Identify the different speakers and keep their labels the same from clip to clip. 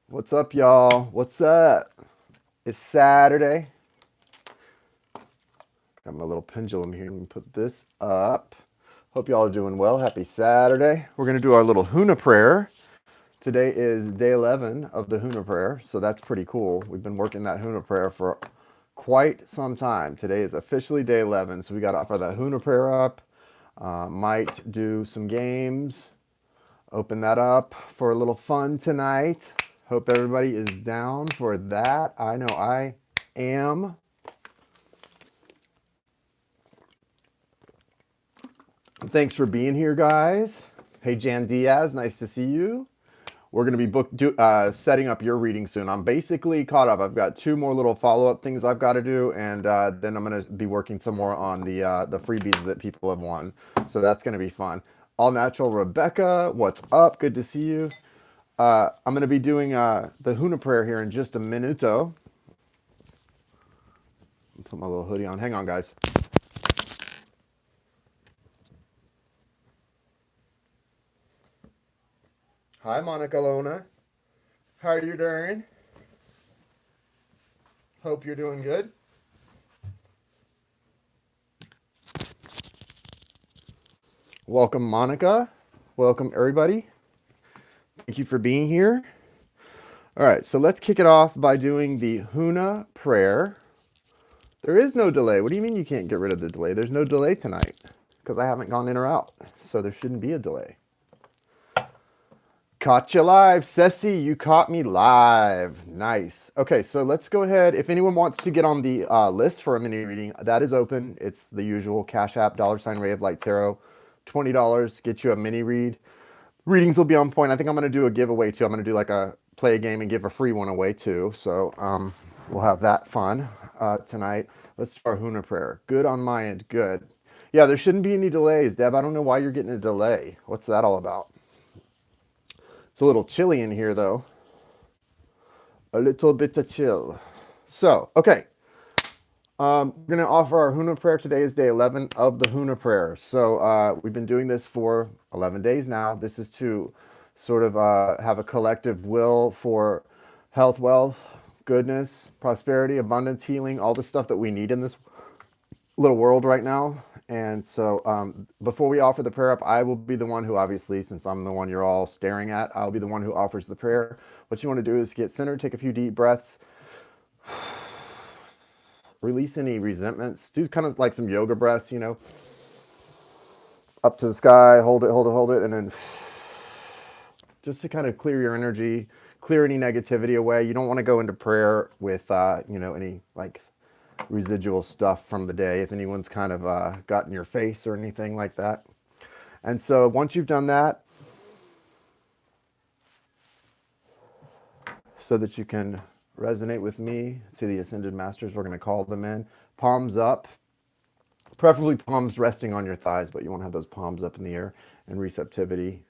Speaker 1: What's up, y'all? What's up? It's Saturday. Got my little pendulum here. Let me put this up. Hope y'all are doing well. Happy Saturday. We're going to do our little Huna prayer. Today is day 11 of the Huna prayer, so that's pretty cool. We've been working that Huna prayer for quite some time. Today is officially day 11, so we got to offer that Huna prayer up. Might do some games. Open that up for a little fun tonight. Hope everybody is down for that. I know I am. Thanks for being here, guys. Hey, Jan Diaz, nice to see you. We're going to be setting up your reading soon. I'm basically caught up. I've got two more little follow-up things I've got to do, and then I'm going to be working some more on the freebies that people have won. So that's going to be fun. All Natural Rebecca, what's up? Good to see you. I'm going to be doing the Huna prayer here in just a minuto. Put my little hoodie on. Hang on, guys. Hi, Monica Lona. How are you doing? Hope you're doing good. Welcome, Monica. Welcome, everybody. Thank you for being here. All right, so let's kick it off by doing the Huna prayer. There is no delay. What do you mean you can't get rid of the delay? There's no delay tonight because I haven't gone in or out, so there shouldn't be a delay. Caught you live, Ceci. You caught me live. Nice. Okay, so let's go ahead. If anyone wants to get on the list for a mini reading, that is open. It's the usual Cash App, $RayofLightTarot, $20. Get you a mini read. Readings will be on point. I think I'm going to do a giveaway too. I'm going to do like a play a game and give a free one away too. So we'll have that fun tonight. Let's do our Huna prayer. Good on my end. Good. Yeah, there shouldn't be any delays, Deb. I don't know why you're getting a delay. What's that all about? It's a little chilly in here, though. A little bit of chill. So, okay. We're going to offer our Huna prayer. Today is day 11 of the Huna prayer. So we've been doing this for 11 days now. This is to sort of have a collective will for health, wealth, goodness, prosperity, abundance, healing, all the stuff that we need in this little world right now. And so before we offer the prayer up, I will be the one who, obviously, since I'm the one you're all staring at, I'll be the one who offers the prayer. What you want to do is get centered, take a few deep breaths, release any resentments, do kind of like some yoga breaths, you know, up to the sky, hold it, hold it, hold it, and then just to kind of clear your energy, clear any negativity away. You don't want to go into prayer with, any like residual stuff from the day, if anyone's kind of got in your face or anything like that. And so once you've done that, so that you can resonate with me to the Ascended Masters, we're going to call them in. Palms up, preferably palms resting on your thighs, but you want to have those palms up in the air and receptivity.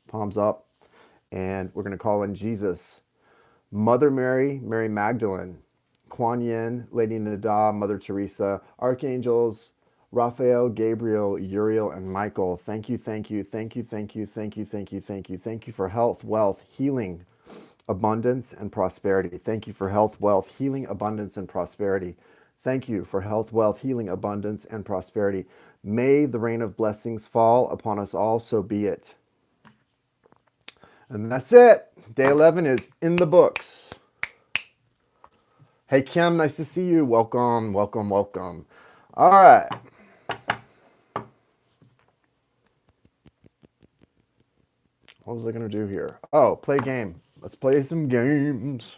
Speaker 1: Palms up. And we're going to call in Jesus, Mother Mary, Mary Magdalene, Kuan Yin, Lady Nada, Mother Teresa, Archangels, Raphael, Gabriel, Uriel, and Michael. Thank you, thank you, thank you, thank you, thank you, thank you, thank you, thank you for health, wealth, healing, abundance, and prosperity. Thank you for health, wealth, healing, abundance, and prosperity. Thank you for health, wealth, healing, abundance, and prosperity. May the rain of blessings fall upon us all, so be it. And that's it. Day 11 is in the books. Hey, Kim, nice to see you. Welcome, welcome, welcome. All right. What was I going to do here? Oh, play a game. Let's play some games.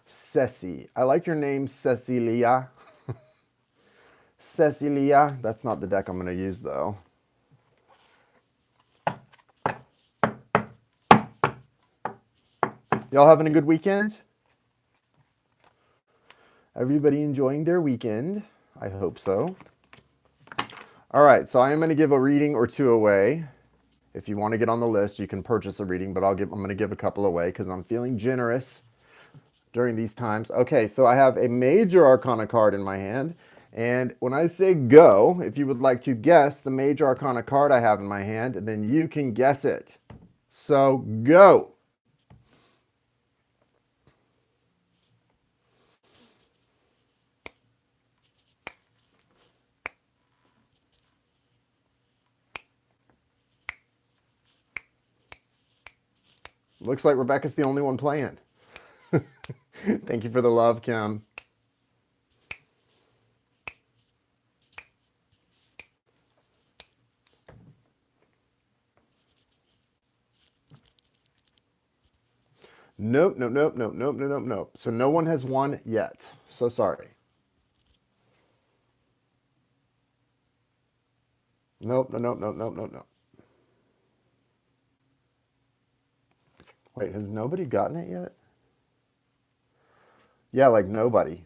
Speaker 1: Ceci. I like your name, Cecilia. Cecilia. That's not the deck I'm going to use, though. Y'all having a good weekend? Everybody enjoying their weekend? I hope so. All right, so I am going to give a reading or two away. If you want to get on the list, you can purchase a reading, but I'm going to give a couple away because I'm feeling generous during these times. Okay, so I have a Major Arcana card in my hand. And when I say go, if you would like to guess the Major Arcana card I have in my hand, then you can guess it. So go. Looks like Rebecca's the only one playing. Thank you for the love, Kim. Nope, nope, nope, nope, nope, nope, nope, nope. So no one has won yet. So sorry. Nope, nope, nope, nope, nope, nope, nope. Wait, has nobody gotten it yet? Yeah, like nobody.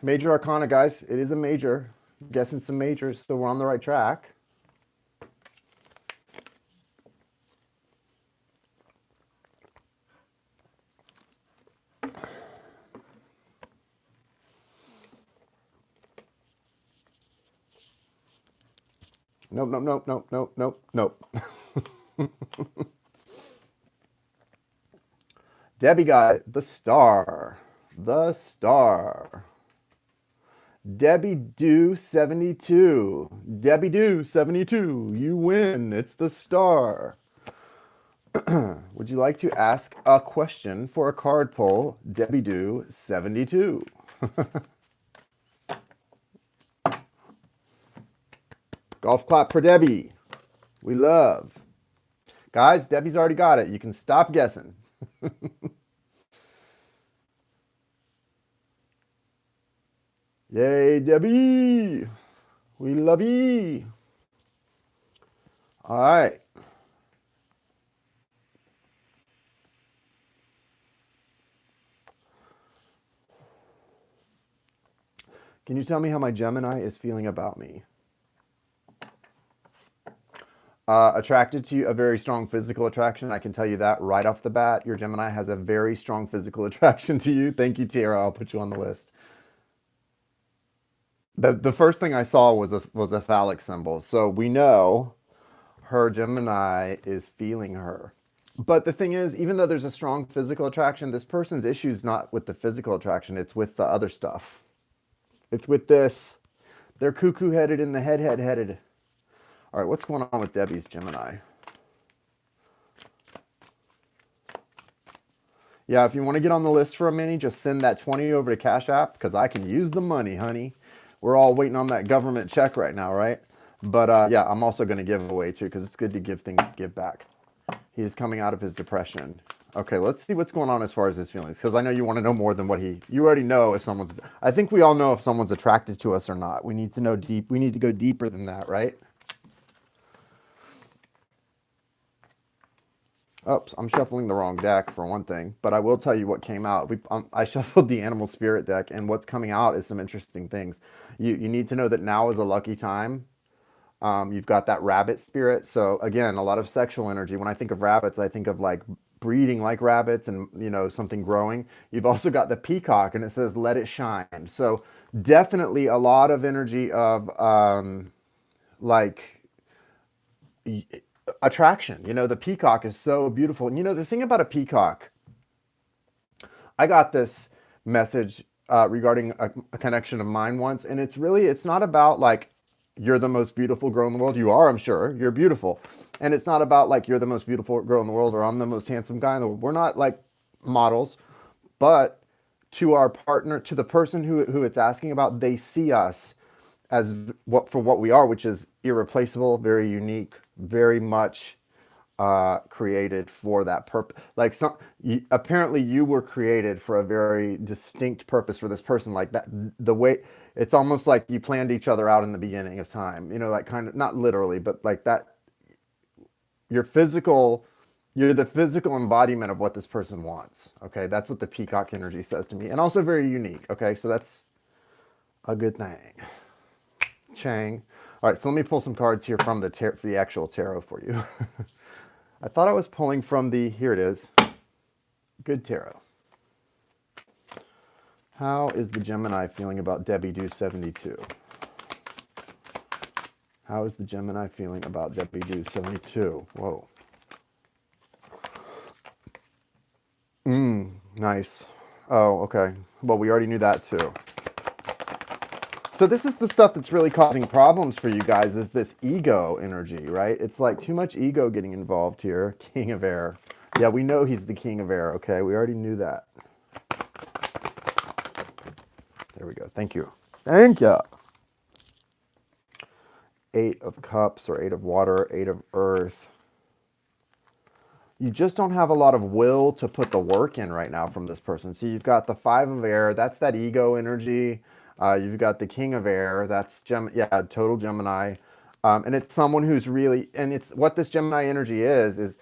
Speaker 1: Major Arcana, guys. It is a major. I'm guessing some majors, so we're on the right track. Nope, nope, nope, nope, nope, nope, nope. Debbie got it. The star. The star. Debbie Do 72. Debbie Do 72. You win. It's the star. Would you like to ask a question for a card pull? Debbie Do 72. Golf clap for Debbie. We love. Guys, Debbie's already got it. You can stop guessing. Yay, Debbie. We love you. All right. Can you tell me how my Gemini is feeling about me? Attracted to you, a very strong physical attraction. I can tell you that right off the bat. Your Gemini has a very strong physical attraction to you. Thank you, Tara. I'll put you on the list. The first thing I saw was a phallic symbol. So we know her Gemini is feeling her. But the thing is, even though there's a strong physical attraction, this person's issue is not with the physical attraction. It's with the other stuff. It's with this. They're cuckoo headed and the headed. All right, what's going on with Debbie's Gemini? Yeah, if you want to get on the list for a mini, just send that 20 over to Cash App because I can use the money, honey. We're all waiting on that government check right now, right? But yeah, I'm also going to give away too because it's good to give things, give back. He is coming out of his depression. Okay, let's see what's going on as far as his feelings because I know you want to know more than what you already know if someone's, I think we all know if someone's attracted to us or not. We need to know deep, we need to go deeper than that, right? Oops, I'm shuffling the wrong deck for one thing, but I will tell you what came out. I shuffled the Animal Spirit deck, and what's coming out is some interesting things. You need to know that now is a lucky time. You've got that rabbit spirit. So again, a lot of sexual energy. When I think of rabbits, I think of like breeding like rabbits and, you know, something growing. You've also got the peacock and it says, let it shine. So definitely a lot of energy of like attraction. You know, the peacock is so beautiful. And you know, the thing about a peacock, I got this message regarding a connection of mine once, and it's not about like you're the most beautiful girl in the world. You are, I'm sure. You're beautiful. And it's not about like you're the most beautiful girl in the world or I'm the most handsome guy in the world. We're not like models, but to our partner, to the person who it's asking about, they see us as what we are, which is irreplaceable, very unique, very much created for that purpose. Like apparently you were created for a very distinct purpose for this person. Like that, the way it's almost like you planned each other out in the beginning of time. You know, like kind of not literally, but like that. You're the physical embodiment of what this person wants. Okay, that's what the peacock energy says to me, and also very unique. Okay, so that's a good thing. Chang. All right, so let me pull some cards here from the actual tarot for you. I thought I was pulling from here it is. Good tarot. How is the Gemini feeling about Debbie Do 72? How is the Gemini feeling about Debbie Do 72? Whoa. Nice. Oh, okay. Well, we already knew that too. So this is the stuff that's really causing problems for you guys, is this ego energy, right? It's like too much ego getting involved here. King of Air. Yeah, we know he's the King of Air, okay? We already knew that. There we go. Thank you. Thank you. 8 of Cups or 8 of Water, 8 of Earth. You just don't have a lot of will to put the work in right now from this person. So you've got the 5 of Air. That's that ego energy. You've got the King of Air. That's total Gemini. And it's someone who's really, and it's what this Gemini energy is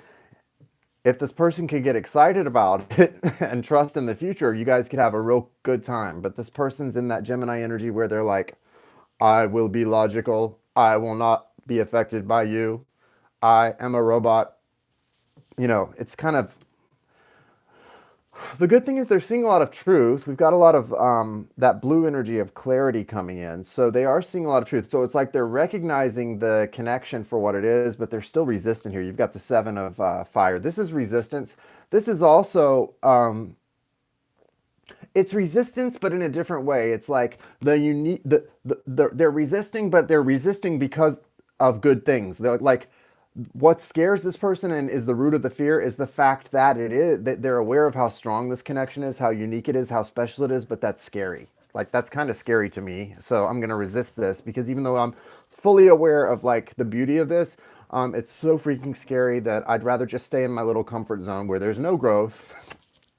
Speaker 1: if this person could get excited about it and trust in the future, you guys could have a real good time. But this person's in that Gemini energy where they're like, I will be logical. I will not be affected by you. I am a robot. You know, it's kind of, the good thing is they're seeing a lot of truth. We've got a lot of that blue energy of clarity coming in. So they are seeing a lot of truth. So it's like they're recognizing the connection for what it is, but they're still resistant here. You've got the 7 of Fire. This is resistance. This is also, it's resistance, but in a different way. It's like they're resisting, but they're resisting because of good things. They're like, what scares this person and is the root of the fear is the fact that they're aware of how strong this connection is, how unique it is, how special it is, but that's scary. Like, that's kind of scary to me. So I'm going to resist this because even though I'm fully aware of like the beauty of this, it's so freaking scary that I'd rather just stay in my little comfort zone where there's no growth.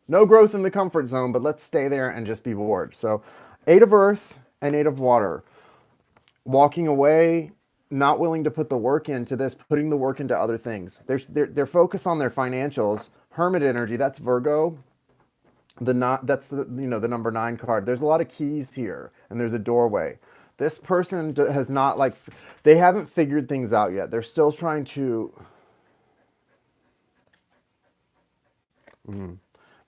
Speaker 1: No growth in the comfort zone, but let's stay there and just be bored. So 8 of Earth and 8 of Water. Walking away, not willing to put the work into this, putting the work into other things. They're focused on their financials. Hermit energy, that's Virgo. That's the the number 9 card. There's a lot of keys here, and there's a doorway. This person has not they haven't figured things out yet. They're still trying to.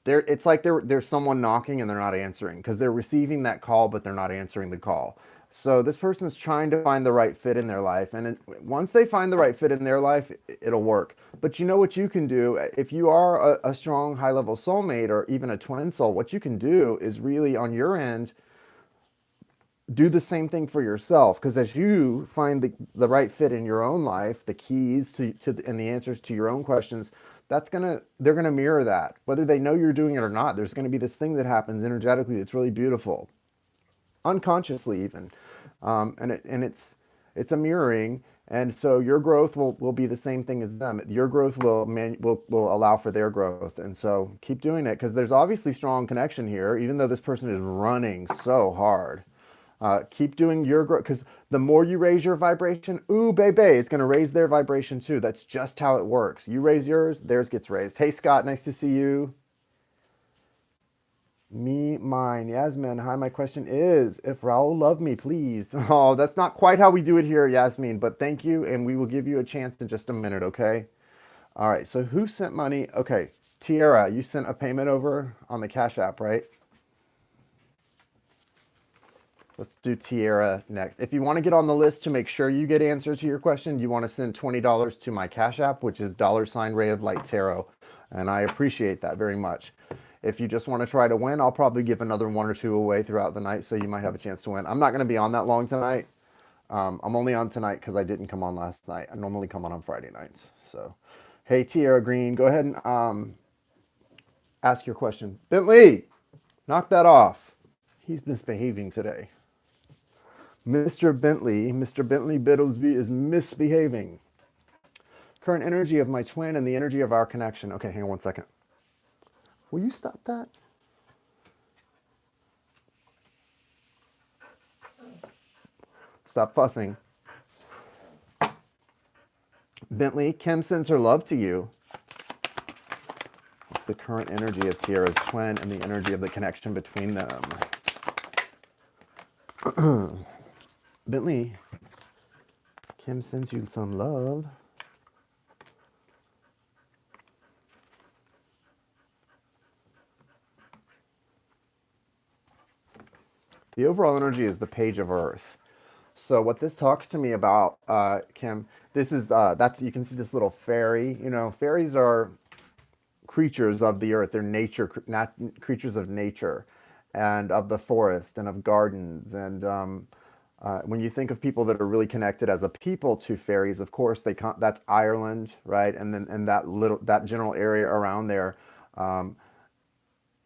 Speaker 1: It's like there's someone knocking and they're not answering because they're receiving that call, but they're not answering the call. So this person's trying to find the right fit in their life. And once they find the right fit in their life, it'll work. But you know what you can do? If you are a strong high-level soulmate or even a twin soul, what you can do is really on your end, do the same thing for yourself. Because as you find the right fit in your own life, the keys and the answers to your own questions, they're gonna mirror that. Whether they know you're doing it or not, there's gonna be this thing that happens energetically that's really beautiful. Unconsciously even, and it's a mirroring, and so your growth will be the same thing as them. Your growth will allow for their growth, and so keep doing it because there's obviously strong connection here, even though this person is running so hard. Keep doing your growth because the more you raise your vibration, ooh baby, it's going to raise their vibration too. That's just how it works. You raise yours, theirs gets raised. Hey Scott, nice to see you. Mine. Yasmin, hi, my question is, if Raul loved me, please. Oh, that's not quite how we do it here, Yasmin, but thank you, and we will give you a chance in just a minute, okay? All right, so who sent money? Okay, Tiara, you sent a payment over on the Cash App, right? Let's do Tiara next. If you want to get on the list to make sure you get answers to your question, you want to send $20 to my Cash App, which is $RayofLightTarot, and I appreciate that very much. If you just want to try to win, I'll probably give another 1 or 2 away throughout the night, so you might have a chance to win. I'm not going to be on that long tonight. I'm only on tonight because I didn't come on last night. I normally come on Friday nights. So, hey, Tiara Green, go ahead and ask your question. Bentley, knock that off. He's misbehaving today. Mr. Bentley Biddlesby is misbehaving. Current energy of my twin and the energy of our connection. Okay, hang on 1 second. Will you stop that? Stop fussing. Bentley, Kim sends her love to you. What's the current energy of Tiara's twin and the energy of the connection between them? Bentley, Kim sends you some love. The overall energy is the Page of Earth. So what this talks to me about, Kim, this is, you can see this little fairy. You know, fairies are creatures of the earth. They're creatures of nature and of the forest and of gardens. And When you think of people that are really connected as a people to fairies, of course, that's Ireland, right? And then and that general area around there. Um,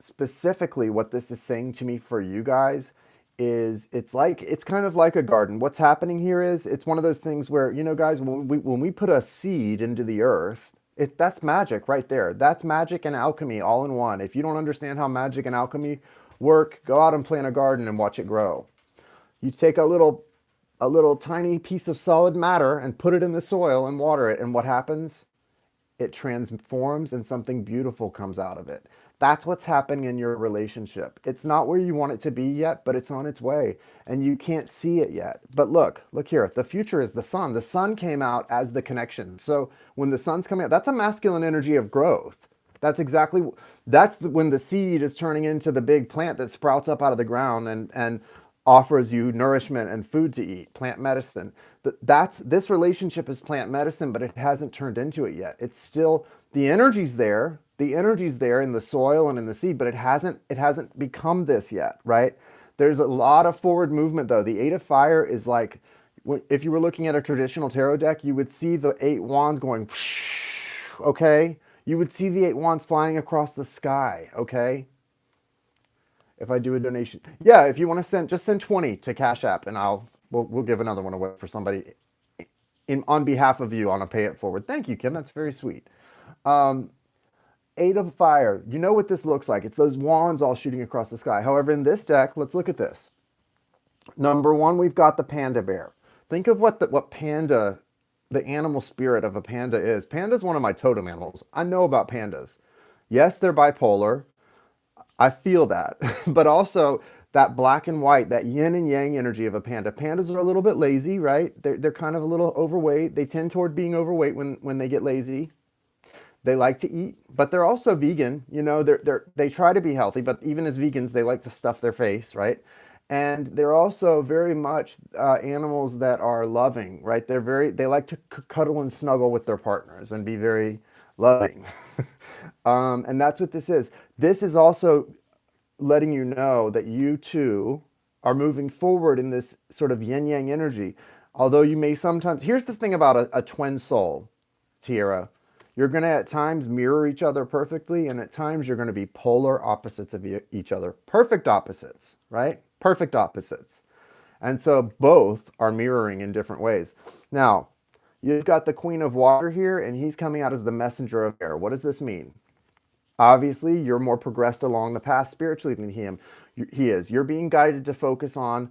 Speaker 1: Specifically, what this is saying to me for you guys is it's kind of like a garden. What's happening here is it's one of those things where, guys, when we put a seed into the earth, that's magic right there. That's magic and alchemy all in one. If you don't understand how magic and alchemy work, go out and plant a garden and watch it grow. You take a little tiny piece of solid matter and put it in the soil and water it, and what happens? It transforms and something beautiful comes out of it. That's what's happening in your relationship. It's not where you want it to be yet, but it's on its way and you can't see it yet. But look here. The future is the sun. The sun came out as the connection. So when the sun's coming out, that's a masculine energy of growth. When the seed is turning into the big plant that sprouts up out of the ground and offers you nourishment and food to eat, plant medicine. This relationship is plant medicine, but it hasn't turned into it yet. It's still, the energy's there. The energy's there in the soil and in the seed, but it hasn't become this yet, right? There's a lot of forward movement though. The Eight of Fire is like, if you were looking at a traditional tarot deck, you would see the eight wands going, okay? You would see the eight wands flying across the sky, okay? If I do a donation, yeah, if you want to just send 20 to Cash App, and we'll give another one away for somebody on behalf of you on a pay it forward. Thank you, Kim. That's very sweet. Eight of Fire. You know what this looks like? It's those wands all shooting across the sky. However, in this deck, let's look at this. Number one, we've got the panda bear. Think of what panda, the animal spirit of a panda is. Panda is one of my totem animals. I know about pandas. Yes, they're bipolar. I feel that. But also that black and white, that yin and yang energy of a panda. Pandas are a little bit lazy, right? They're kind of a little overweight. They tend toward being overweight when they get lazy. They like to eat, but they're also vegan. They try to be healthy, but even as vegans, they like to stuff their face, right? And they're also very much animals that are loving, right? They like to cuddle and snuggle with their partners and be very loving. And that's what this is. This is also letting you know that you too are moving forward in this sort of yin yang energy. Although you may sometimes, here's the thing about a twin soul, Tiara. You're going to at times mirror each other perfectly, and at times you're going to be polar opposites of each other. Perfect opposites, right? Perfect opposites. And so both are mirroring in different ways. Now, you've got the Queen of Water here, and he's coming out as the messenger of air. What does this mean? Obviously, you're more progressed along the path spiritually than he is. You're being guided to focus on,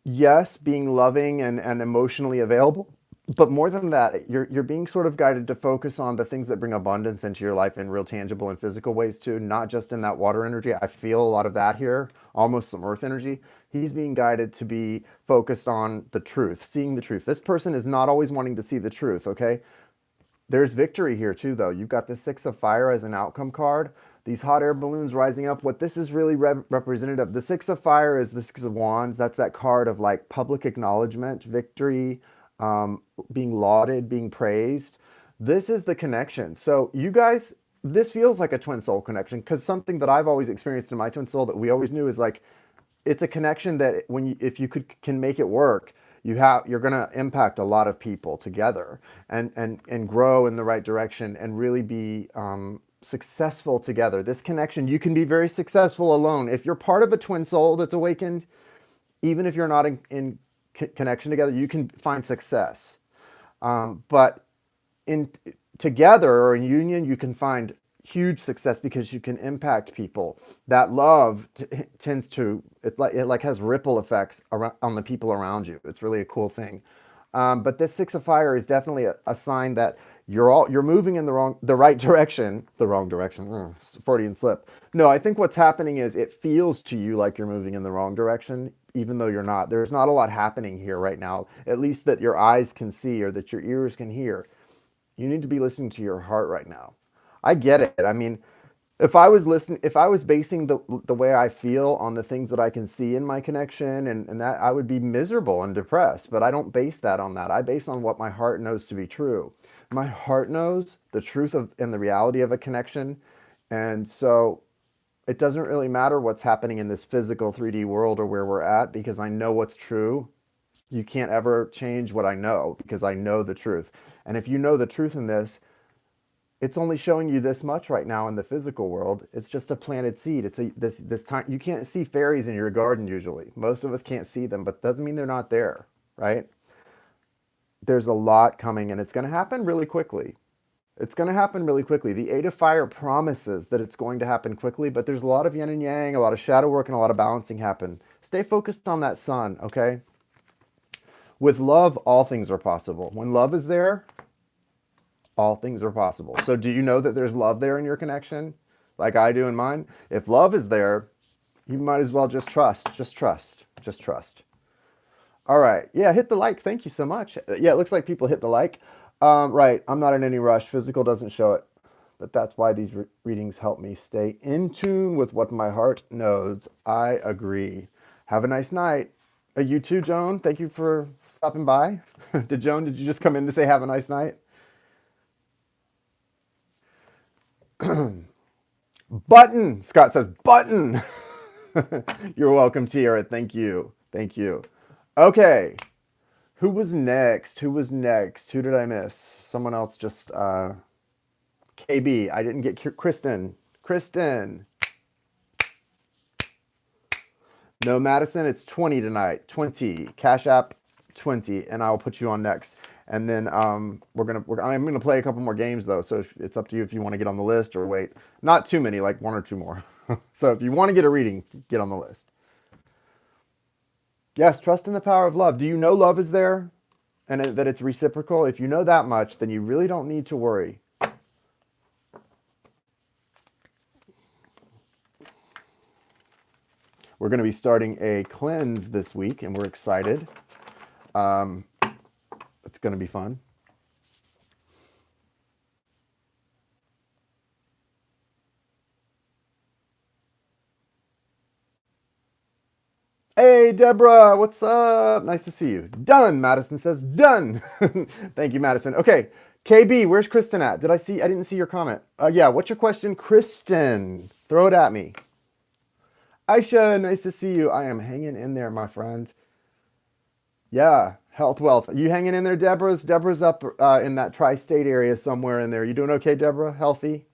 Speaker 1: yes, being loving and emotionally available. But more than that, you're being sort of guided to focus on the things that bring abundance into your life in real tangible and physical ways too, not just in that water energy. I feel a lot of that here, almost some earth energy. He's being guided to be focused on the truth, seeing the truth. This person is not always wanting to see the truth, okay? There's victory here too, though. You've got the Six of Fire as an outcome card. These hot air balloons rising up. What this is really representative. The Six of Fire is the Six of Wands. That's that card of like public acknowledgement, victory, being lauded, being praised. This is the connection. So you guys, this feels like a twin soul connection, because something that I've always experienced in my twin soul that we always knew is like, it's a connection that if you can make it work, you're going to impact a lot of people together and grow in the right direction and really be successful together. This connection, you can be very successful alone. If you're part of a twin soul that's awakened, even if you're not in connection together, you can find success. But in together or in union, you can find huge success because you can impact people. That love tends to, it like has ripple effects around, on the people around you. It's really a cool thing. But this Six of Fire is definitely a sign that you're moving in the right direction. The wrong direction. Freudian slip. No, I think what's happening is it feels to you like you're moving in the wrong direction, even though you're not. There's not a lot happening here right now, at least that your eyes can see or that your ears can hear. You need to be listening to your heart right now. I get it. I mean, if I was basing the way I feel on the things that I can see in my connection and that, I would be miserable and depressed. But I don't base that on that. I base on what my heart knows to be true. My heart knows the truth of and the reality of a connection. And so it doesn't really matter what's happening in this physical 3D world or where we're at because I know what's true. You can't ever change what I know because I know the truth. And if you know the truth in this, it's only showing you this much right now in the physical world. It's just a planted seed. It's this time you can't see fairies in your garden usually. Most of us can't see them, but doesn't mean they're not there, right? There's a lot coming and it's going to happen really quickly. It's going to happen really quickly. The Eight of Fire promises that it's going to happen quickly, but there's a lot of yin and yang, a lot of shadow work, and a lot of balancing happen. Stay focused on that sun, okay? With love, all things are possible. When love is there, all things are possible. So do you know that there's love there in your connection? Like I do in mine? If love is there, you might as well just trust. Just trust. Just trust. All right. Yeah, hit the like. Thank you so much. Yeah, it looks like people hit the like. Right. I'm not in any rush. Physical doesn't show it. But that's why these readings help me stay in tune with what my heart knows. I agree. Have a nice night. You too, Joan. Thank you for stopping by. Did you just come in to say have a nice night? Button. Scott says button. You're welcome, Tiara. Thank you. Thank you. Okay. Who was next? Who was next? Who did I miss? Someone else just KB. I didn't get Kristen. Kristen. No, Madison, it's 20 tonight. 20. Cash App 20 and I'll put you on next. And then I'm gonna play a couple more games though, so it's up to you if you want to get on the list or wait. Not too many, like one or two more. So if you want to get a reading, get on the list. Yes, trust in the power of love. Do you know love is there and that it's reciprocal? If you know that much, then you really don't need to worry. We're going to be starting a cleanse this week and we're excited. It's going to be fun. Hey, Deborah, what's up? Nice to see you. Done, Madison says done. Thank you, Madison. Okay, KB, where's Kristen at? I didn't see your comment. Yeah, what's your question? Kristen, throw it at me. Aisha, nice to see you. I am hanging in there, my friend. Yeah, health, wealth. You hanging in there, Deborah's? Deborah's up in that tri-state area somewhere in there. You doing okay, Deborah? Healthy?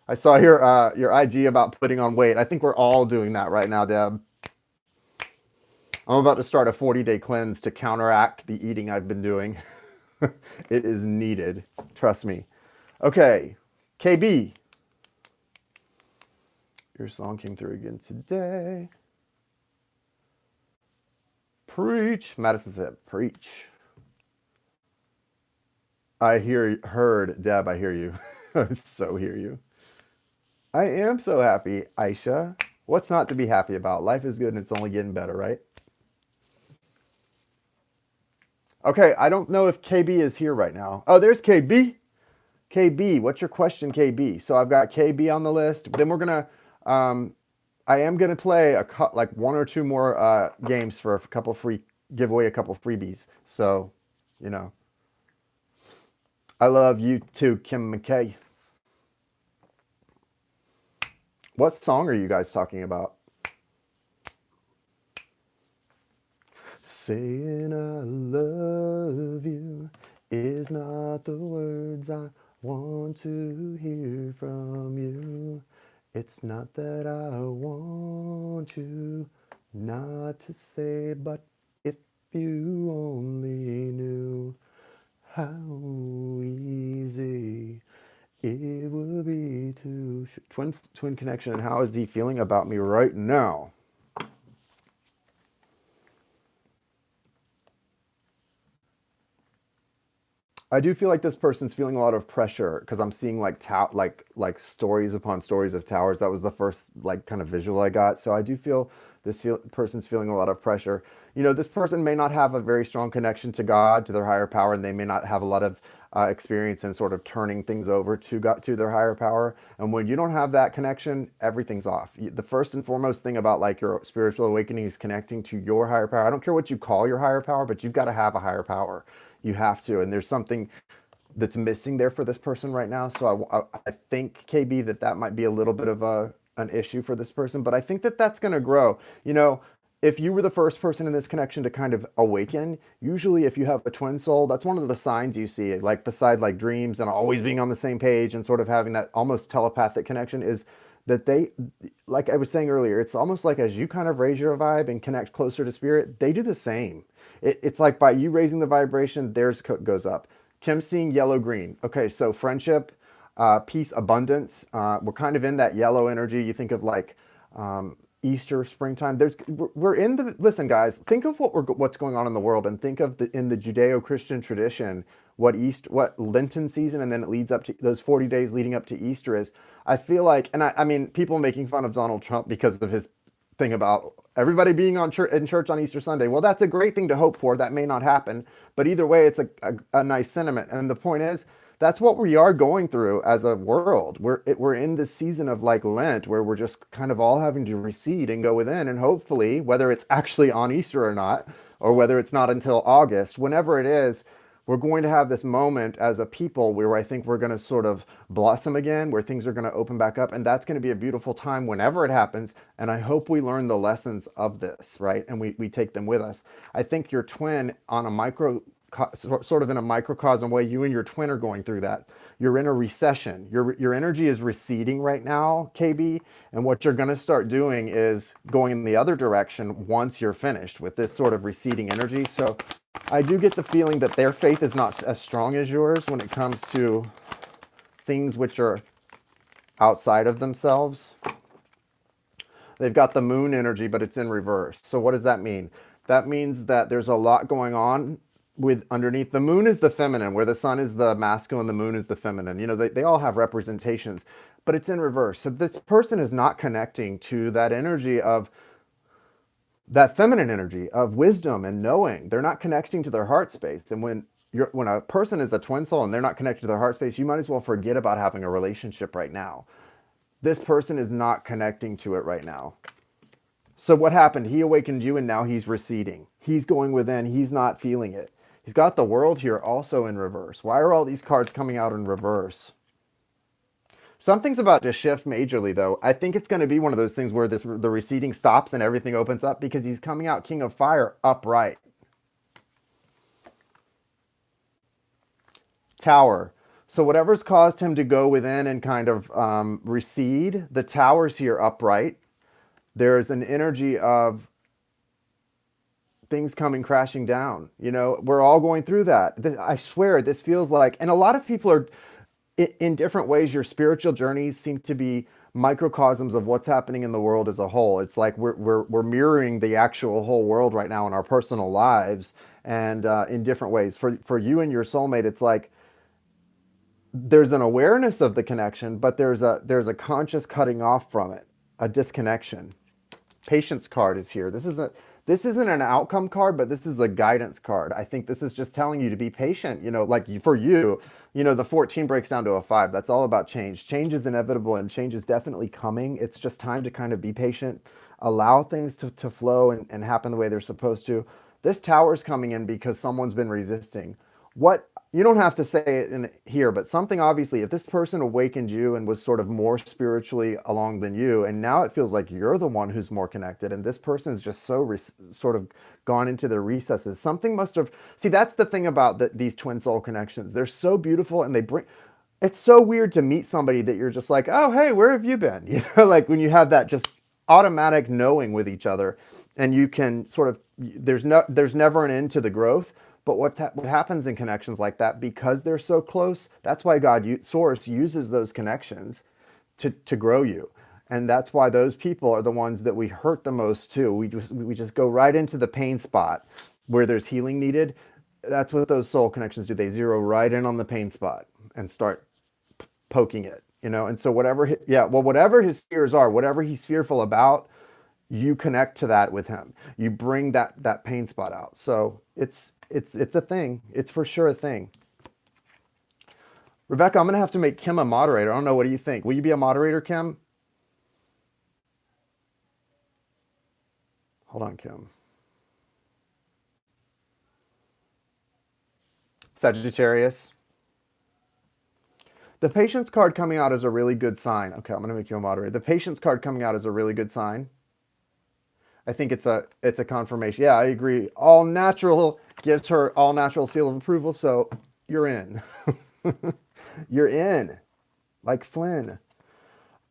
Speaker 1: I saw your IG about putting on weight. I think we're all doing that right now, Deb. I'm about to start a 40-day cleanse to counteract the eating I've been doing. It is needed. Trust me. Okay, KB. Your song came through again today. Preach. Madison said, preach. Heard, Deb, I hear you. I so hear you. I am so happy, Aisha. What's not to be happy about? Life is good and it's only getting better, right? Okay, I don't know if KB is here right now. Oh, there's KB. KB, what's your question, KB? So I've got KB on the list. Then we're gonna, I am gonna play like one or two more games for a couple give away a couple freebies. So, you know, I love you too, Kim McKay. What song are you guys talking about? Saying I love you is not the words I want to hear from you. It's not that I want you not to say, but if you only knew how easy it would be to... Twin connection, and how is he feeling about me right now? I do feel like this person's feeling a lot of pressure because I'm seeing like stories upon stories of towers. That was the first like kind of visual I got. So I do feel person's feeling a lot of pressure. You know, this person may not have a very strong connection to God, to their higher power, and they may not have a lot of experience in sort of turning things over to God, to their higher power. And when you don't have that connection, everything's off. The first and foremost thing about like your spiritual awakening is connecting to your higher power. I don't care what you call your higher power, but you've got to have a higher power. You have to, and there's something that's missing there for this person right now. So I think KB that might be a little bit of an issue for this person, but I think that that's going to grow. You know, if you were the first person in this connection to kind of awaken, usually if you have a twin soul, that's one of the signs you see, like beside like dreams and always being on the same page and sort of having that almost telepathic connection, is that they, like I was saying earlier, it's almost like as you kind of raise your vibe and connect closer to spirit, they do the same. It's like by you raising the vibration, theirs goes up. Kim's seeing yellow green. Okay, so friendship, peace, abundance. We're kind of in that yellow energy. You think of like Easter, springtime. We're in the, listen, guys. Think of what's going on in the world, and think of in the Judeo-Christian tradition what Lenten season, and then it leads up to those 40 days leading up to Easter is. I feel like, and I mean, people making fun of Donald Trump because of his thing about everybody being in church on Easter Sunday. Well, that's a great thing to hope for. That may not happen, but either way, it's a nice sentiment. And the point is, that's what we are going through as a world. We're in this season of like Lent, where we're just kind of all having to recede and go within, and hopefully, whether it's actually on Easter or not, or whether it's not until August, whenever it is, we're going to have this moment as a people where I think we're going to sort of blossom again, where things are going to open back up. And that's going to be a beautiful time whenever it happens. And I hope we learn the lessons of this, right? And we take them with us. I think your twin on a sort of in a microcosm way, you and your twin are going through that. You're in a recession. Your energy is receding right now, KB. And what you're going to start doing is going in the other direction once you're finished with this sort of receding energy. So I do get the feeling that their faith is not as strong as yours when it comes to things which are outside of themselves. They've got the moon energy, but it's in reverse. So what does that mean? That means that there's a lot going on with underneath. The moon is the feminine, where the sun is the masculine, the moon is the feminine. You know, they all have representations, but it's in reverse. So this person is not connecting to that energy of that feminine energy of wisdom and knowing. They're not connecting to their heart space. And when a person is a twin soul and they're not connected to their heart space, you might as well forget about having a relationship right now. This person is not connecting to it right now. So what happened? He awakened you, and now he's receding. He's going within. He's not feeling it. He's got the world here also in reverse. Why are all these cards coming out in reverse? Something's about to shift majorly, though. I think it's going to be one of those things where the receding stops and everything opens up, because he's coming out King of Fire upright. Tower. So whatever's caused him to go within and kind of recede, the Tower's here upright. There's an energy of things coming crashing down. You know, we're all going through that. I swear, this feels like, and a lot of people are, in different ways, your spiritual journeys seem to be microcosms of what's happening in the world as a whole. It's like we're mirroring the actual whole world right now in our personal lives, and in different ways. For you and your soulmate, it's like there's an awareness of the connection, but there's a conscious cutting off from it, a disconnection. Patience card is here. This isn't an outcome card, but this is a guidance card. I think this is just telling you to be patient. You know, like for you, you know, the 14 breaks down to a 5. That's all about change. Change is inevitable, and change is definitely coming. It's just time to kind of be patient, allow things to flow and happen the way they're supposed to. This Tower's coming in because someone's been resisting. What, you don't have to say it in here, but something, obviously, if this person awakened you and was sort of more spiritually along than you, and now it feels like you're the one who's more connected, and this person is just so sort of gone into their recesses, something must have, see, that's the thing about these twin soul connections. They're so beautiful, and it's so weird to meet somebody that you're just like, oh, hey, where have you been? You know, like when you have that just automatic knowing with each other, and you can sort of, there's never an end to the growth. But what happens in connections like that, because they're so close, that's why Source uses those connections to grow you. And that's why those people are the ones that we hurt the most too. We just go right into the pain spot where there's healing needed. That's what those soul connections do. They zero right in on the pain spot and start poking it, you know? And so whatever his fears are, whatever he's fearful about, you connect to that with him. You bring that pain spot out. So it's a thing. It's for sure a thing. Rebecca, I'm going to have to make Kim a moderator. I don't know. What do you think? Will you be a moderator, Kim? Hold on, Kim. Sagittarius. The patience card coming out is a really good sign. Okay, I'm going to make you a moderator. The patience card coming out is a really good sign. I think it's a confirmation. Yeah, I agree. All natural gives her all natural seal of approval, so you're in. You're in. Like Flynn.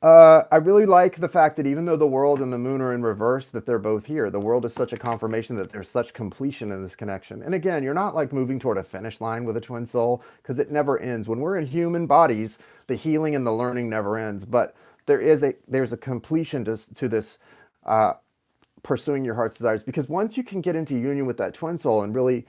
Speaker 1: I really like the fact that even though the world and the moon are in reverse, that they're both here. The world is such a confirmation that there's such completion in this connection. And again, you're not like moving toward a finish line with a twin soul because it never ends. When we're in human bodies, the healing and the learning never ends. But there's a completion to this pursuing your heart's desires, because once you can get into union with that twin soul and really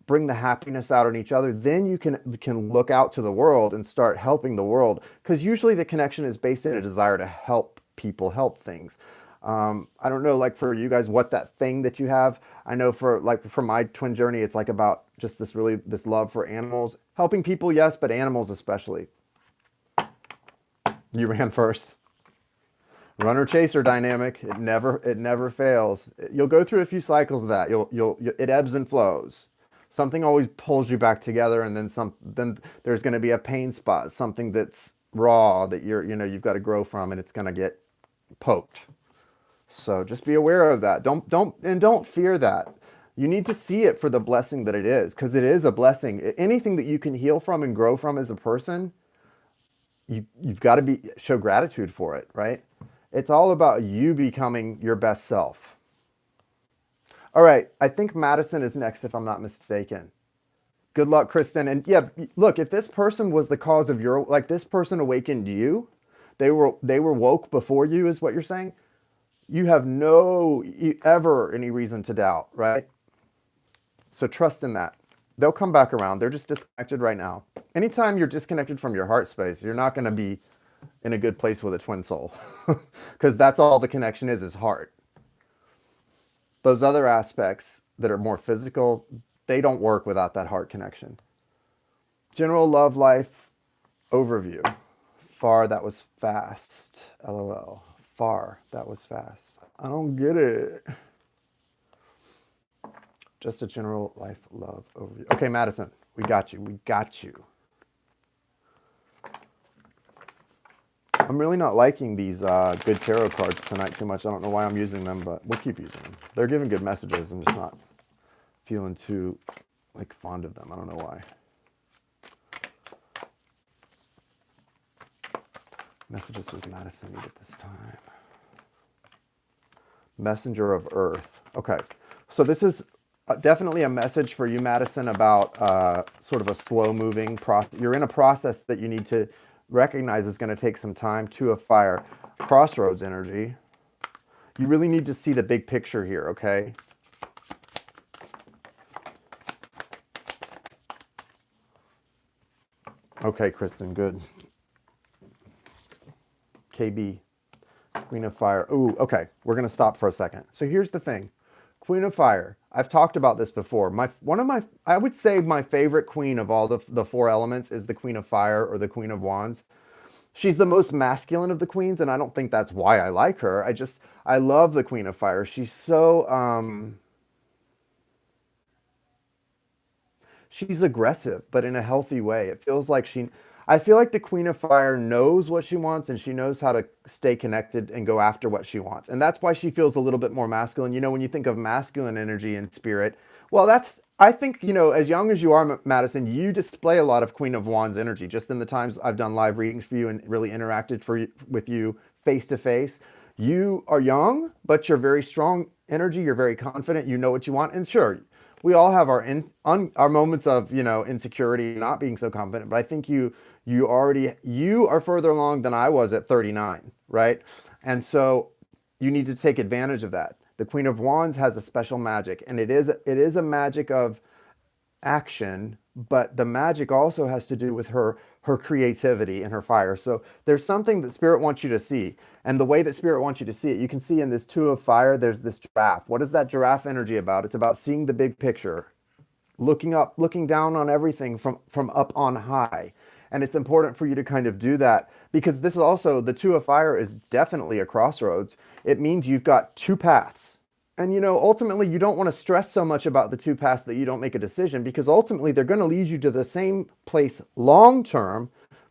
Speaker 1: bring the happiness out in each other, then you can look out to the world and start helping the world, because usually the connection is based in a desire to help people, help things. I don't know, like for you guys, what that thing that you have. I know for my twin journey, it's like about just this love for animals, helping people, yes, but animals especially. You ran first. Runner chaser dynamic. It never fails. You'll go through a few cycles of that. It ebbs and flows. Something always pulls you back together, and then there's going to be a pain spot, something that's raw that you've got to grow from, and it's going to get poked. So just be aware of that. Don't fear that. You need to see it for the blessing that it is, because it is a blessing. Anything that you can heal from and grow from as a person, you've got to show gratitude for it, right? It's all about you becoming your best self. All right, I think Madison is next, if I'm not mistaken. Good luck, Kristen. And yeah, look, if this person was the cause of this person awakened you, they were woke before you, is what you're saying. You have ever any reason to doubt, right? So trust in that. They'll come back around. They're just disconnected right now. Anytime you're disconnected from your heart space, you're not going to be in a good place with a twin soul, because that's all the connection is heart. Those other aspects that are more physical, they don't work without that heart connection. General love life overview. Far, that was fast. LOL. Far, that was fast. I don't get it. Just a general life love overview. Okay, Madison, we got you. We got you. I'm really not liking these good tarot cards tonight too much. I don't know why I'm using them, but we'll keep using them. They're giving good messages. I'm just not feeling too fond of them. I don't know why. Messages with Madison needed this time. Messenger of Earth. Okay, so this is definitely a message for you, Madison, about sort of a slow-moving process. You're in a process that you need to recognize is going to take some time. Two of Fire, crossroads energy. You really need to see the big picture here, okay? Okay, Kristen, good. KB, Queen of Fire. Ooh, okay, we're going to stop for a second. So here's the thing. Queen of Fire. I've talked about this before. I would say my favorite queen of all the four elements is the Queen of Fire, or the Queen of Wands. She's the most masculine of the queens, and I don't think that's why I like her. I love the Queen of Fire. She's so, she's aggressive, but in a healthy way. It feels like I feel like the Queen of Fire knows what she wants, and she knows how to stay connected and go after what she wants. And that's why she feels a little bit more masculine. You know, when you think of masculine energy and spirit, well, I think, as young as you are, Madison, you display a lot of Queen of Wands energy. Just in the times I've done live readings for you and really interacted with you face to face. You are young, but you're very strong energy. You're very confident. You know what you want. And sure, we all have our moments of, insecurity, not being so confident. But I think you are further along than I was at 39, right? And so you need to take advantage of that. The Queen of Wands has a special magic, and it is a magic of action, but the magic also has to do with her creativity and her fire. So there's something that Spirit wants you to see. And the way that Spirit wants you to see it, you can see in this Two of Fire, there's this giraffe. What is that giraffe energy about? It's about seeing the big picture, looking up, looking down on everything from up on high. And it's important for you to kind of do that, because this is also, the Two of Fire is definitely a crossroads. It means you've got two paths. And, ultimately, you don't want to stress so much about the two paths that you don't make a decision, because ultimately they're going to lead you to the same place long term,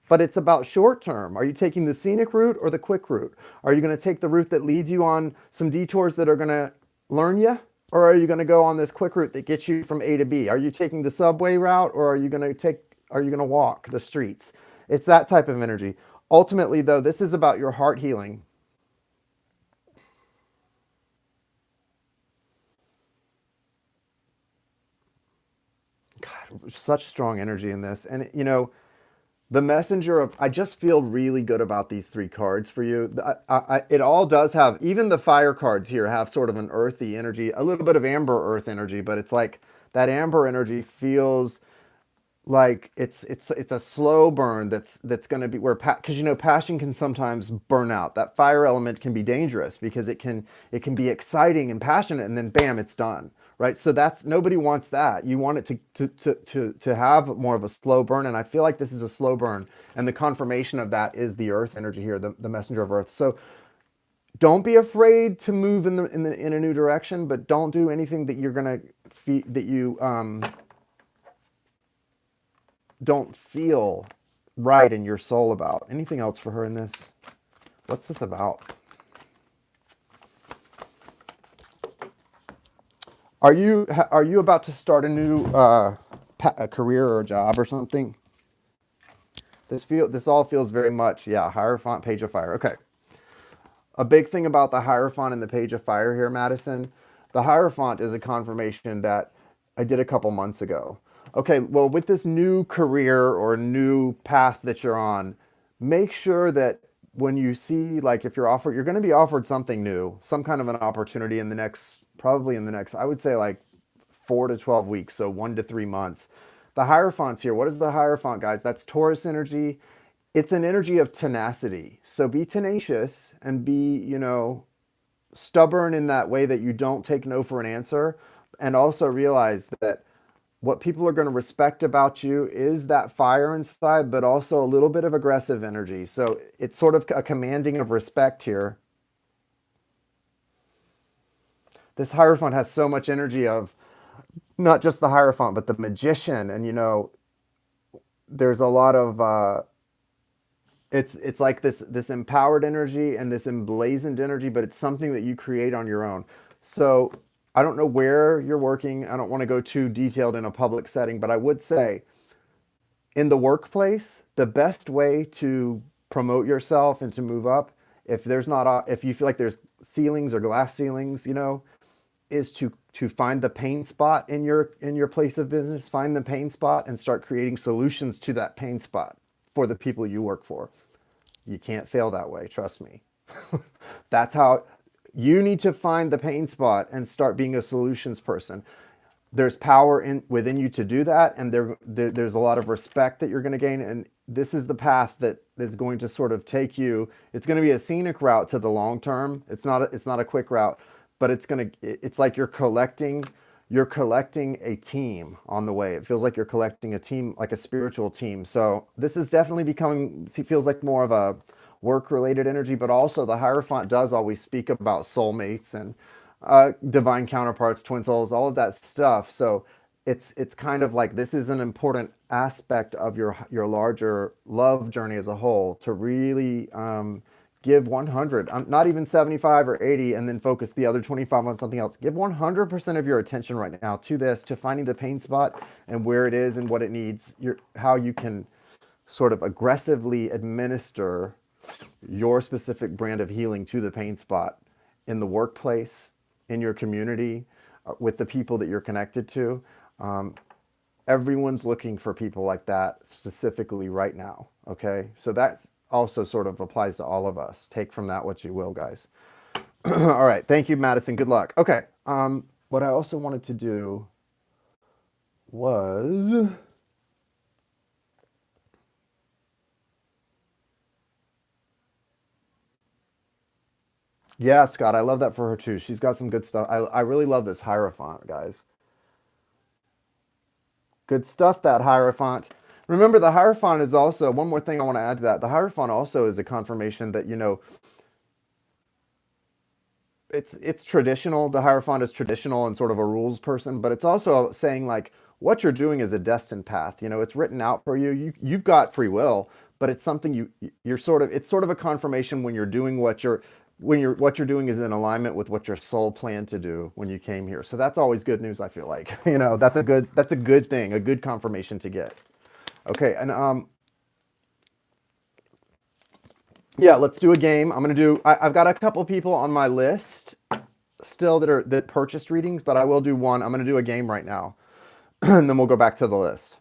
Speaker 1: but it's about short term. Are you taking the scenic route or the quick route? Are you going to take the route that leads you on some detours that are going to learn you? Or are you going to go on this quick route that gets you from A to B? Are you taking the subway route, or are you going to walk the streets? It's that type of energy. Ultimately, though, this is about your heart healing. God, such strong energy in this. And, the messenger of, I just feel really good about these three cards for you. It all does have, even the fire cards here have sort of an earthy energy, a little bit of amber earth energy, but it's like that amber energy feels like it's a slow burn that's going to be where, because passion can sometimes burn out. That fire element can be dangerous because it can be exciting and passionate, and then bam, it's done, right? So that's, nobody wants that. You want it to have more of a slow burn, and I feel like this is a slow burn, and the confirmation of that is the earth energy here, the messenger of earth. So don't be afraid to move in a new direction, but don't do anything that you're gonna that you don't feel right in your soul about. Anything else for her in this? What's this about? Are you about to start a new a career or a job or something? This all feels very much, yeah, Hierophant, Page of Fire. Okay. A big thing about the Hierophant and the Page of Fire here, Madison, the Hierophant is a confirmation that I did a couple months ago. Okay, well, with this new career or new path that you're on, make sure that when you see, like, if you're going to be offered something new, some kind of an opportunity probably in the next, I would say, like 4 to 12 weeks, so 1 to 3 months. The Hierophant's here. What is the Hierophant, guys? That's Taurus energy. It's an energy of tenacity. So be tenacious and be, stubborn in that way that you don't take no for an answer. And also realize that what people are going to respect about you is that fire inside, but also a little bit of aggressive energy. So it's sort of a commanding of respect here. This Hierophant has so much energy of not just the Hierophant, but the Magician. And, there's a lot of, it's like this empowered energy and this emblazoned energy, but it's something that you create on your own. So I don't know where you're working. I don't want to go too detailed in a public setting, but I would say in the workplace, the best way to promote yourself and to move up, if you feel like there's ceilings or glass ceilings, is to find the pain spot in your place of business, find the pain spot and start creating solutions to that pain spot for the people you work for. You can't fail that way, trust me. That's how you need to find the pain spot and start being a solutions person. There's power within you to do that, and there's a lot of respect that you're going to gain, and this is the path that is going to sort of take you. It's going to be a scenic route to the long term. It's not a quick route, but it's like you're collecting a team on the way. It feels like you're collecting a team, like a spiritual team. So this is definitely feels like more of a work-related energy, but also the Hierophant does always speak about soulmates and divine counterparts, twin souls, all of that stuff. So it's kind of like this is an important aspect of your larger love journey as a whole, to really give 100, not even 75 or 80, and then focus the other 25 on something else. Give 100% of your attention right now to this, to finding the pain spot and where it is and what it needs, how you can sort of aggressively administer your specific brand of healing to the pain spot in the workplace, in your community, with the people that you're connected to. Everyone's looking for people like that specifically right now. Okay. So that's also sort of applies to all of us. Take from that what you will, guys. All right. Thank you, Madison. Good luck. Okay. What I also wanted to do was, yeah, Scott, I love that for her too. She's got some good stuff. I really love this Hierophant, guys. Good stuff, that Hierophant. Remember, the Hierophant is also, one more thing I want to add to that. The Hierophant also is a confirmation that, it's traditional. The Hierophant is traditional and sort of a rules person, but it's also saying like what you're doing is a destined path. It's written out for you. You've got free will, but it's something you're sort of, it's sort of a confirmation when you're doing what you're doing is in alignment with what your soul planned to do when you came here. So that's always good news, I feel like. That's a good thing, a good confirmation to get. Okay, and yeah, let's do a game. I've got a couple people on my list still that purchased readings, but I will do one. I'm gonna do a game right now, and then we'll go back to the list.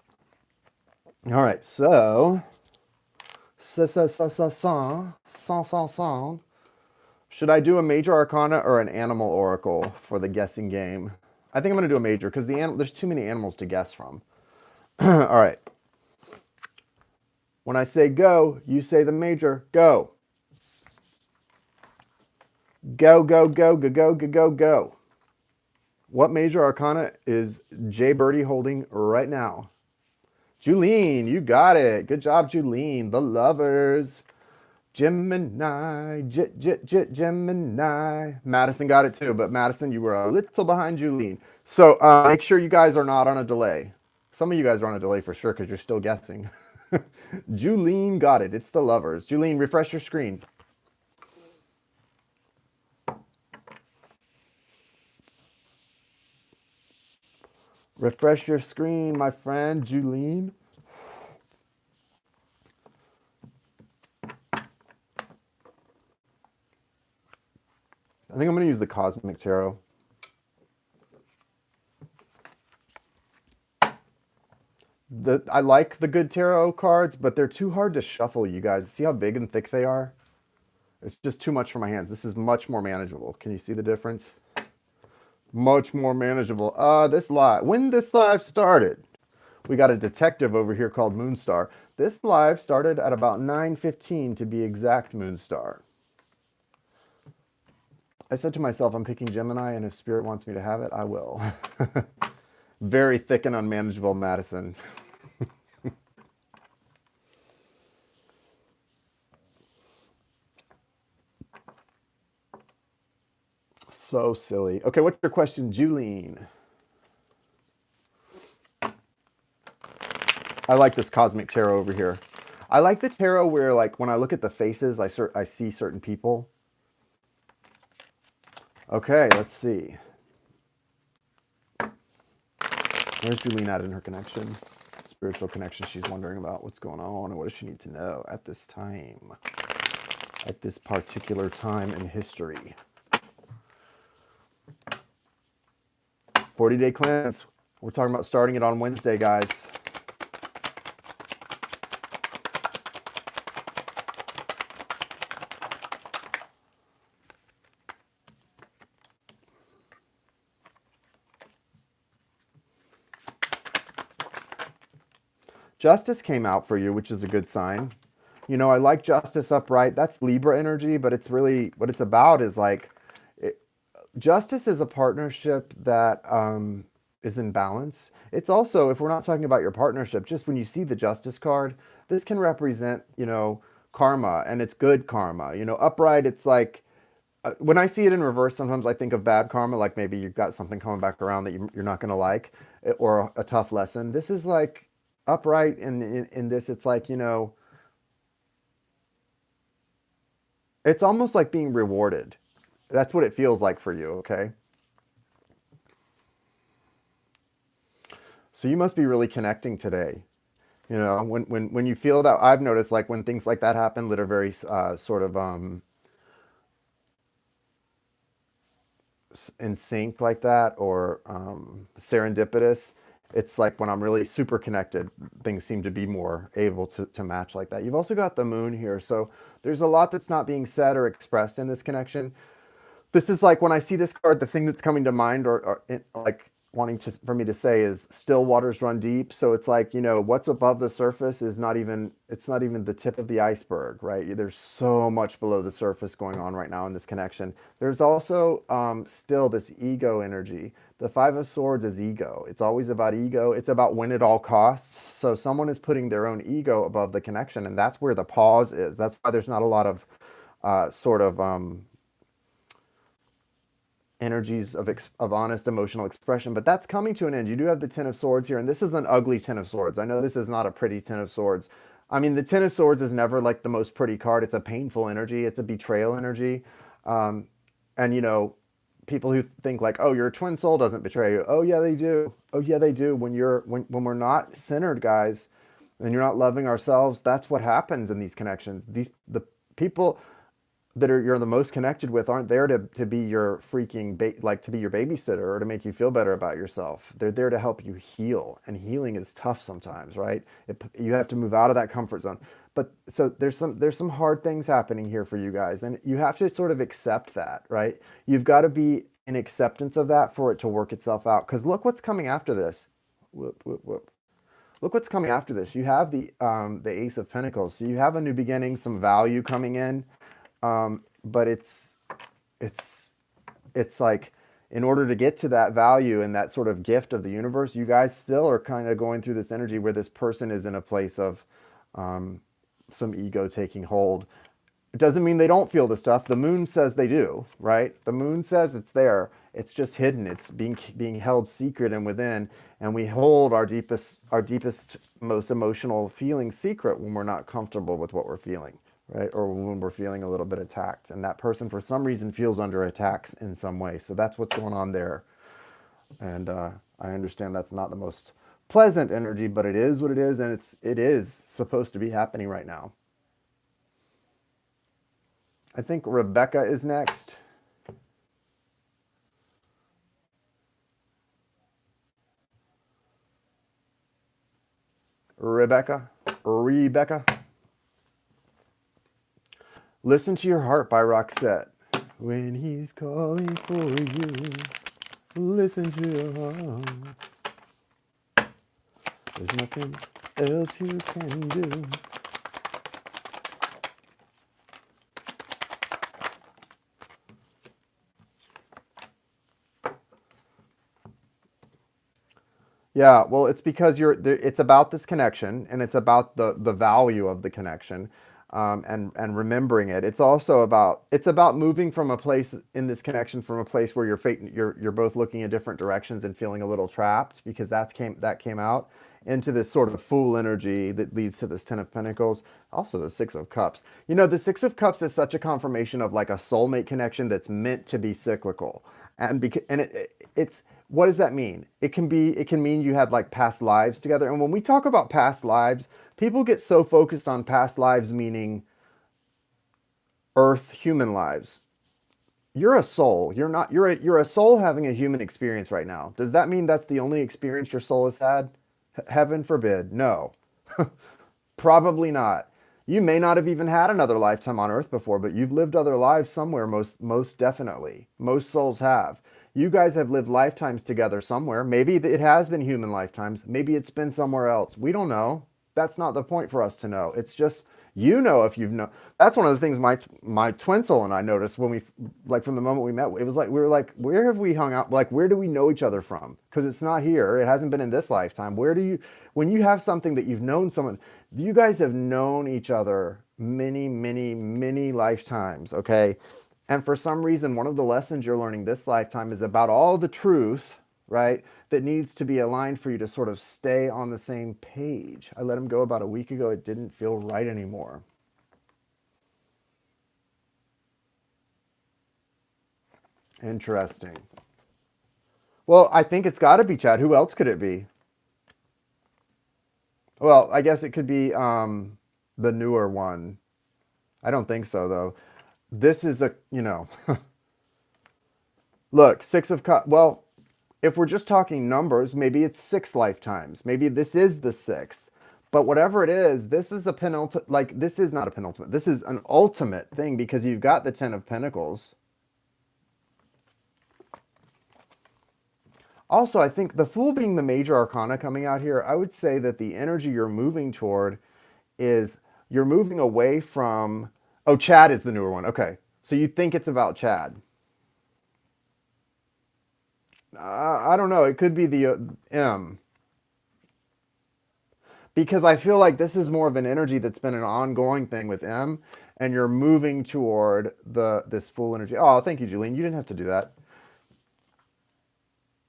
Speaker 1: All right, so should I do a major arcana or an animal oracle for the guessing game? I think I'm gonna do a major because there's too many animals to guess from. All right. When I say go, you say the major. Go. Go, go, go, go, go, go, go, go. What major arcana is Jay Birdie holding right now? Julene, you got it. Good job, Julene. The Lovers. Gemini, Gemini. Madison got it too, but Madison, you were a little behind Julene. So make sure you guys are not on a delay. Some of you guys are on a delay for sure because you're still guessing. Julene got it. It's the Lovers. Julene, refresh your screen. Refresh your screen, my friend, Julene. I think I'm going to use the Cosmic Tarot. I like the good tarot cards, but they're too hard to shuffle, you guys. See how big and thick they are? It's just too much for my hands. This is much more manageable. Can you see the difference? Much more manageable. When this live started, we got a detective over here called Moonstar. This live started at about 9:15 to be exact, Moonstar. I said to myself, I'm picking Gemini, and if Spirit wants me to have it, I will. Very thick and unmanageable, Madison. So silly. Okay, what's your question, Julene? I like this Cosmic Tarot over here. I like the tarot where, like, when I look at the faces, I see certain people. Okay, let's see. Where's Julene at in her connection? Spiritual connection. She's wondering about what's going on and what does she need to know at this time, at this particular time in history. 40-day cleanse. We're talking about starting it on Wednesday, guys. Justice came out for you, which is a good sign. You know, I like Justice upright. That's Libra energy, but it's really, what it's about is like, Justice is a partnership that is in balance. It's also, if we're not talking about your partnership, just when you see the Justice card, this can represent, you know, karma, and it's good karma. You know, upright, it's like, when I see it in reverse, sometimes I think of bad karma, like maybe you've got something coming back around that you're not going to like, or a tough lesson. This is like upright in this, it's like, you know, it's almost like being rewarded. That's what it feels like for you, okay? So you must be really connecting today. You know, when you feel that, I've noticed like when things like that happen that are very sort of in sync like that, or serendipitous, it's like when I'm really super connected, things seem to be more able to match like that. You've also got the moon here, so there's a lot that's not being said or expressed in this connection. This is like when I see this card, the thing that's coming to mind or like wanting for me to say is still waters run deep. So it's like, you know, what's above the surface is not even, it's not even the tip of the iceberg, right? There's so much below the surface going on right now in this connection. There's also still this ego energy. The Five of Swords is ego. It's always about ego. It's about win at all costs. So someone is putting their own ego above the connection, and that's where the pause is. That's why there's not a lot of energies of honest emotional expression, but that's coming to an end. You do have the Ten of Swords here, and this is an ugly Ten of Swords. I know this is not a pretty Ten of Swords. I mean, the Ten of Swords is never like the most pretty card. It's a painful energy. It's a betrayal energy. Um, and you know, people who think like, oh, your twin soul doesn't betray you. Oh yeah, they do. Oh yeah, they do. When we're not centered, guys, and you're not loving ourselves, that's what happens in these connections. The people that are you're the most connected with aren't there to be your freaking like to be your babysitter or to make you feel better about yourself. They're there to help you heal, and healing is tough sometimes, right? You have to move out of that comfort zone. But so there's some hard things happening here for you guys, and you have to sort of accept that, right? You've got to be in acceptance of that for it to work itself out. Because look what's coming after this. Whoop, whoop, whoop. Look what's coming after this. You have the Ace of Pentacles, so you have a new beginning, some value coming in. But it's it's like in order to get to that value and that sort of gift of the universe, you guys still are kind of going through this energy where this person is in a place of some ego taking hold. It doesn't mean they don't feel the stuff. The moon says they do, right? The moon says it's there. It's just hidden. It's being held secret and within. And we hold our deepest, most emotional feelings secret when we're not comfortable with what we're feeling, right? Or when we're feeling a little bit attacked. And that person, for some reason, feels under attacks in some way. So that's what's going on there. And I understand that's not the most pleasant energy, but it is what it is, and it is supposed to be happening right now. I think Rebecca is next. Rebecca. Listen to Your Heart by Roxette. When he's calling for you, listen to your heart. There's nothing else you can do. Yeah, well, it's because it's about this connection, and it's about the value of the connection, and remembering it. It's about moving from a place in this connection, from a place where you're both looking in different directions and feeling a little trapped, because that came out, into this sort of fool energy that leads to this Ten of Pentacles. Also the Six of Cups. You know, the Six of Cups is such a confirmation of like a soulmate connection that's meant to be cyclical, it's what does that mean? It can mean you had like past lives together. And when we talk about past lives, people get so focused on past lives, meaning earth human lives. You're a soul. You're a soul having a human experience right now. Does that mean that's the only experience your soul has had? Heaven forbid. No. Probably not. You may not have even had another lifetime on earth before, but you've lived other lives somewhere, most definitely. Most souls have. You guys have lived lifetimes together somewhere. Maybe it has been human lifetimes. Maybe it's been somewhere else. We don't know. That's not the point for us to know. It's just, you know, if you've known. That's one of the things my twin soul and I noticed when we, like, from the moment we met. It was like we were like, where have we hung out? Like, where do we know each other from? Because it's not here. It hasn't been in this lifetime. When you have something that you've known someone, you guys have known each other many, many, many lifetimes. Okay. And for some reason, one of the lessons you're learning this lifetime is about all the truth, right, that needs to be aligned for you to sort of stay on the same page. I let him go about a week ago. It didn't feel right anymore. Interesting. Well, I think it's got to be Chad. Who else could it be? Well, I guess it could be the newer one. I don't think so, though. This is look, Six of Cups. Well, if we're just talking numbers, maybe it's 6 lifetimes. Maybe this is the sixth. But whatever it is, this is a penultimate. Like, this is not a penultimate. This is an ultimate thing, because you've got the Ten of Pentacles. Also, I think the Fool being the major arcana coming out here, I would say that the energy you're moving toward is you're moving away from. Oh, Chad is the newer one. Okay. So you think it's about Chad. I don't know. It could be the M. Because I feel like this is more of an energy that's been an ongoing thing with M, and you're moving toward this full energy. Oh, thank you, Julian. You didn't have to do that.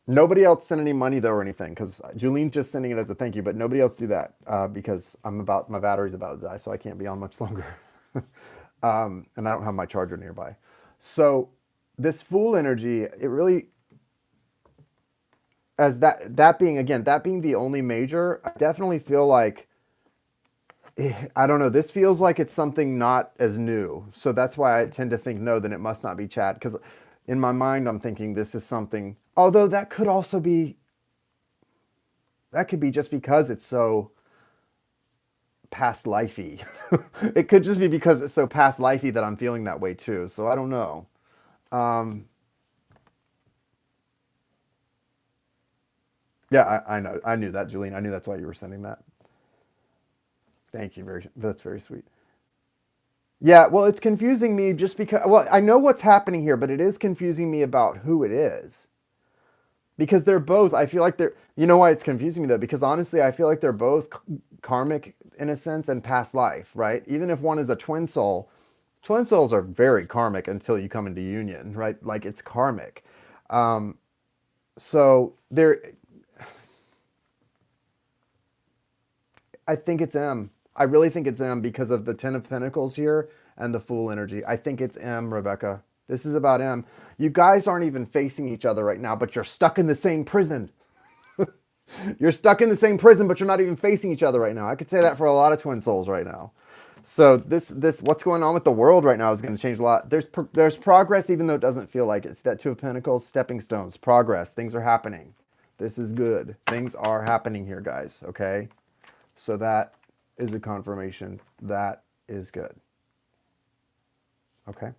Speaker 1: Nobody else sent any money though or anything because Julien's just sending it as a thank you, but nobody else do that because my battery's about to die, so I can't be on much longer. And I don't have my charger nearby. So this Fool energy, it really, as that being again, that being the only major, I definitely feel like I don't know. This feels like it's something not as new. So that's why I tend to think no, then it must not be Chad. Because in my mind, I'm thinking this is something, although that could also be, that could be just because it's so past lifey. It could just be because it's so past lifey that I'm feeling that way too. So I don't know. Um, yeah, I know. I knew that, Julien. I knew that's why you were sending that. Thank you. That's very sweet. Yeah, well, it's confusing me just because, well, I know what's happening here, but it is confusing me about who it is. Because they're both, I feel like they're, you know why it's confusing me though? Because honestly, I feel like they're both karmic in a sense and past life, right? Even if one is a twin souls are very karmic until you come into union, right? Like it's karmic. Um, so there, I think it's M. I really think it's M because of the Ten of Pentacles here and the Fool energy. I think it's M, Rebecca. This is about M. You guys aren't even facing each other right now, but you're stuck in the same prison. You're stuck in the same prison, but you're not even facing each other right now. I could say that for a lot of twin souls right now. So this what's going on with the world right now is going to change a lot. There's progress, even though it doesn't feel like it. It's that Two of Pentacles, stepping stones, progress. Things are happening. This is good. Things are happening here, guys. Okay. So that is a confirmation. That is good. Okay.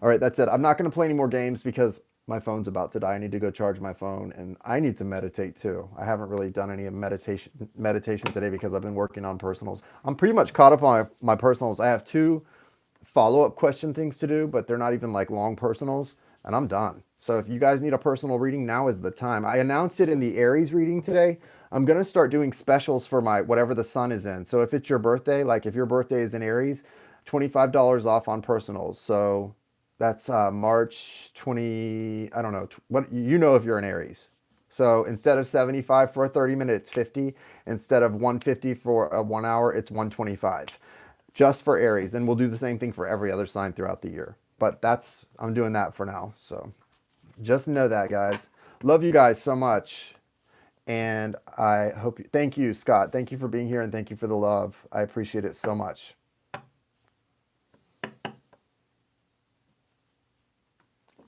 Speaker 1: All right, that's it. I'm not going to play any more games because my phone's about to die. I need to go charge my phone, and I need to meditate too. I haven't really done any meditation today because I've been working on personals. I'm pretty much caught up on my personals. I have two follow-up question things to do, but they're not even like long personals, and I'm done. So if you guys need a personal reading, now is the time. I announced it in the Aries reading today. I'm going to start doing specials for my whatever the sun is in. So if it's your birthday, like if your birthday is in Aries, $25 off on personals. So that's March 20, I don't know, what you know if you're an Aries. So instead of 75 for a 30 minute, it's 50. Instead of 150 for a 1 hour, it's 125 just for Aries. And we'll do the same thing for every other sign throughout the year. But I'm doing that for now. So just know that, guys. Love you guys so much. And I hope thank you, Scott. Thank you for being here and thank you for the love. I appreciate it so much.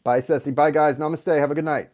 Speaker 1: Bye, Ceci. Bye, guys. Namaste. Have a good night.